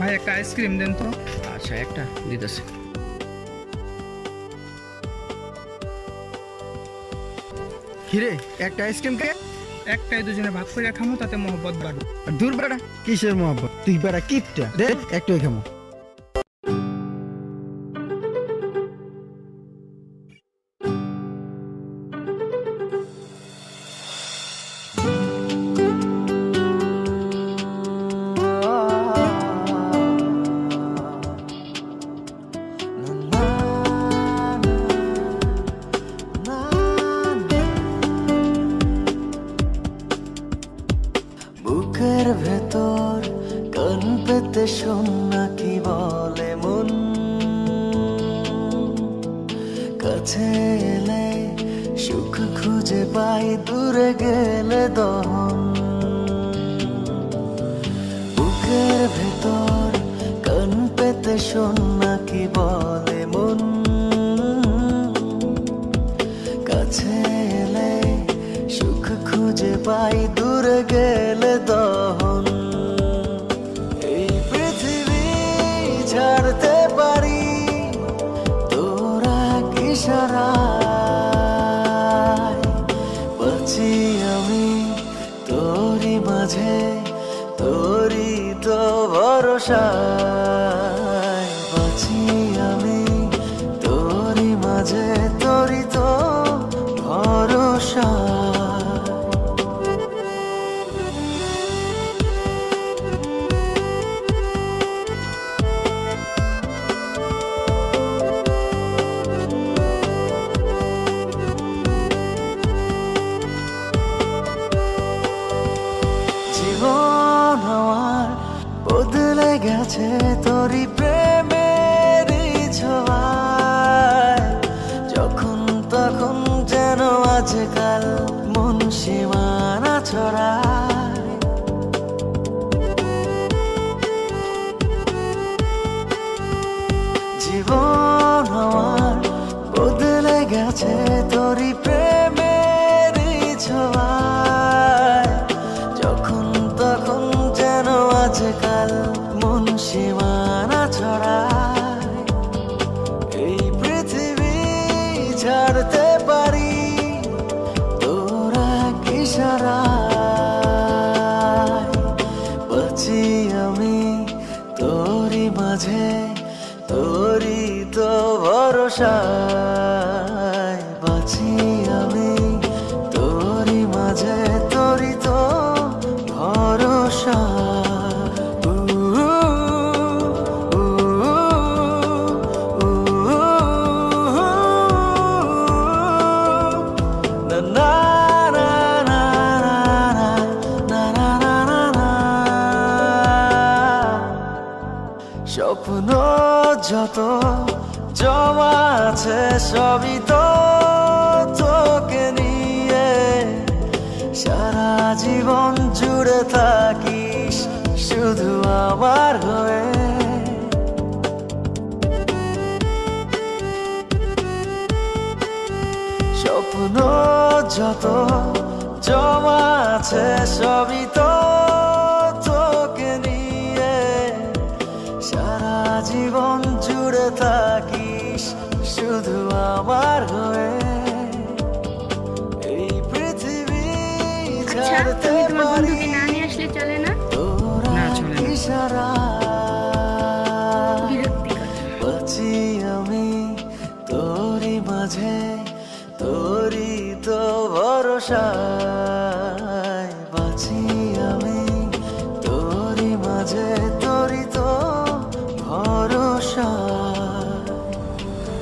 ভাই একটা আইসক্রিম দেন তো। আচ্ছা, একটা দিতেছে। কিরে একটা আইসক্রিম কে? একটাই দুজনে ভাগ করে খামো, তাতে মহব্বত বাড়বে। আর দূর বেড়া, কিসের মহব্বত? তুই বেড়া কিপটা দে, একটু খামো। বুকের ভেতর কান পেতে শোন না কি বলে মন, কাছে এলে সুখ খুঁজে পাই, দূরে গেলে দহন। বুকের ভেতর কান পেতে শোন না কি বলে মন, কাছে এলে সুখ খুঁজে পাই, দূরে গেলে দহন। এই পৃথিবী ছাড়তে পারি তোরা ইশারায়, বাঁচি আমি তোরই মাঝে, তোরই তো ভরসায়। বাঁচি আমি তোরই মাঝে, তোরই তো ভরসা। জীবন আমার বদলে গেছে তোরই প্রেমের ছোঁয়ায়, যখন তখন যেন আজকাল মন সীমানা ছড়ায়। জীবন আমার বদলে গেছে তোরই প্রেমের ছোঁয়ায়, যখন তখন যেন আজকাল মন সীমানা ছড়ায়। এই পৃথিবী ছাড়তে পারি তোরা ইশারায়, বাঁচি আমি তোরই মাঝে, তোরই তো ভরসায়। বাঁচি আমি তোরই মাঝে, তোরই তো ভরসা। না না না না না না না না না। স্বপ্ন যত জমা আছে সবই তো তোকে নিয়ে, সারা জীবন জুড়ে থাকিস শুধু আমার হয়ে। স্বপ্ন যত জমা আছে সবই তো তোকে নিয়ে, সারা জীবন জুড়ে থাকিস শুধু আমার হয়ে। এই পৃথিবী আচ্ছা, ছাড়তে তুমি তোমার পারি বন্ধুকে না নিয়ে আসলে চলে না? তোরা না, চলে না। ইশারায়। বিরক্তিকর। বাঁচি আমি তোরই মাঝে, তোরই তো ভরসায়। বাঁচি আমি তোরই মাঝে, তোরই তো ভরসা।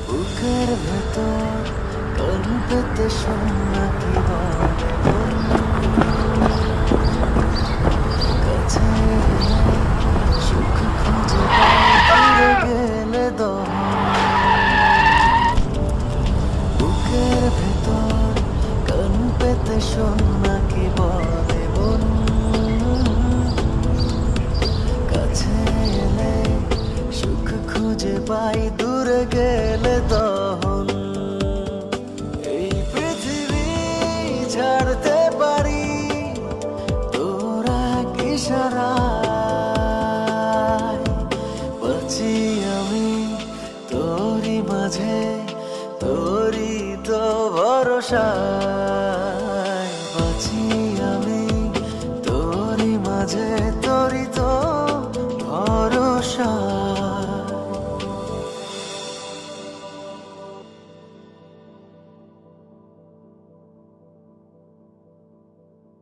বুকের ভেতর কান পেতে শোন না কি বলে মন, কাছে এলে সুখ খুঁজে পাই, দূরে গেলে দহন। বুকের ভেতর কান পেতে শোন না কি বলে মন, কাছে এলে সুখ খুঁজে পাই, দূরে গেলে দহন। এই পৃথিবী ছাড়তে পারি তোরা ইশারায়, যায়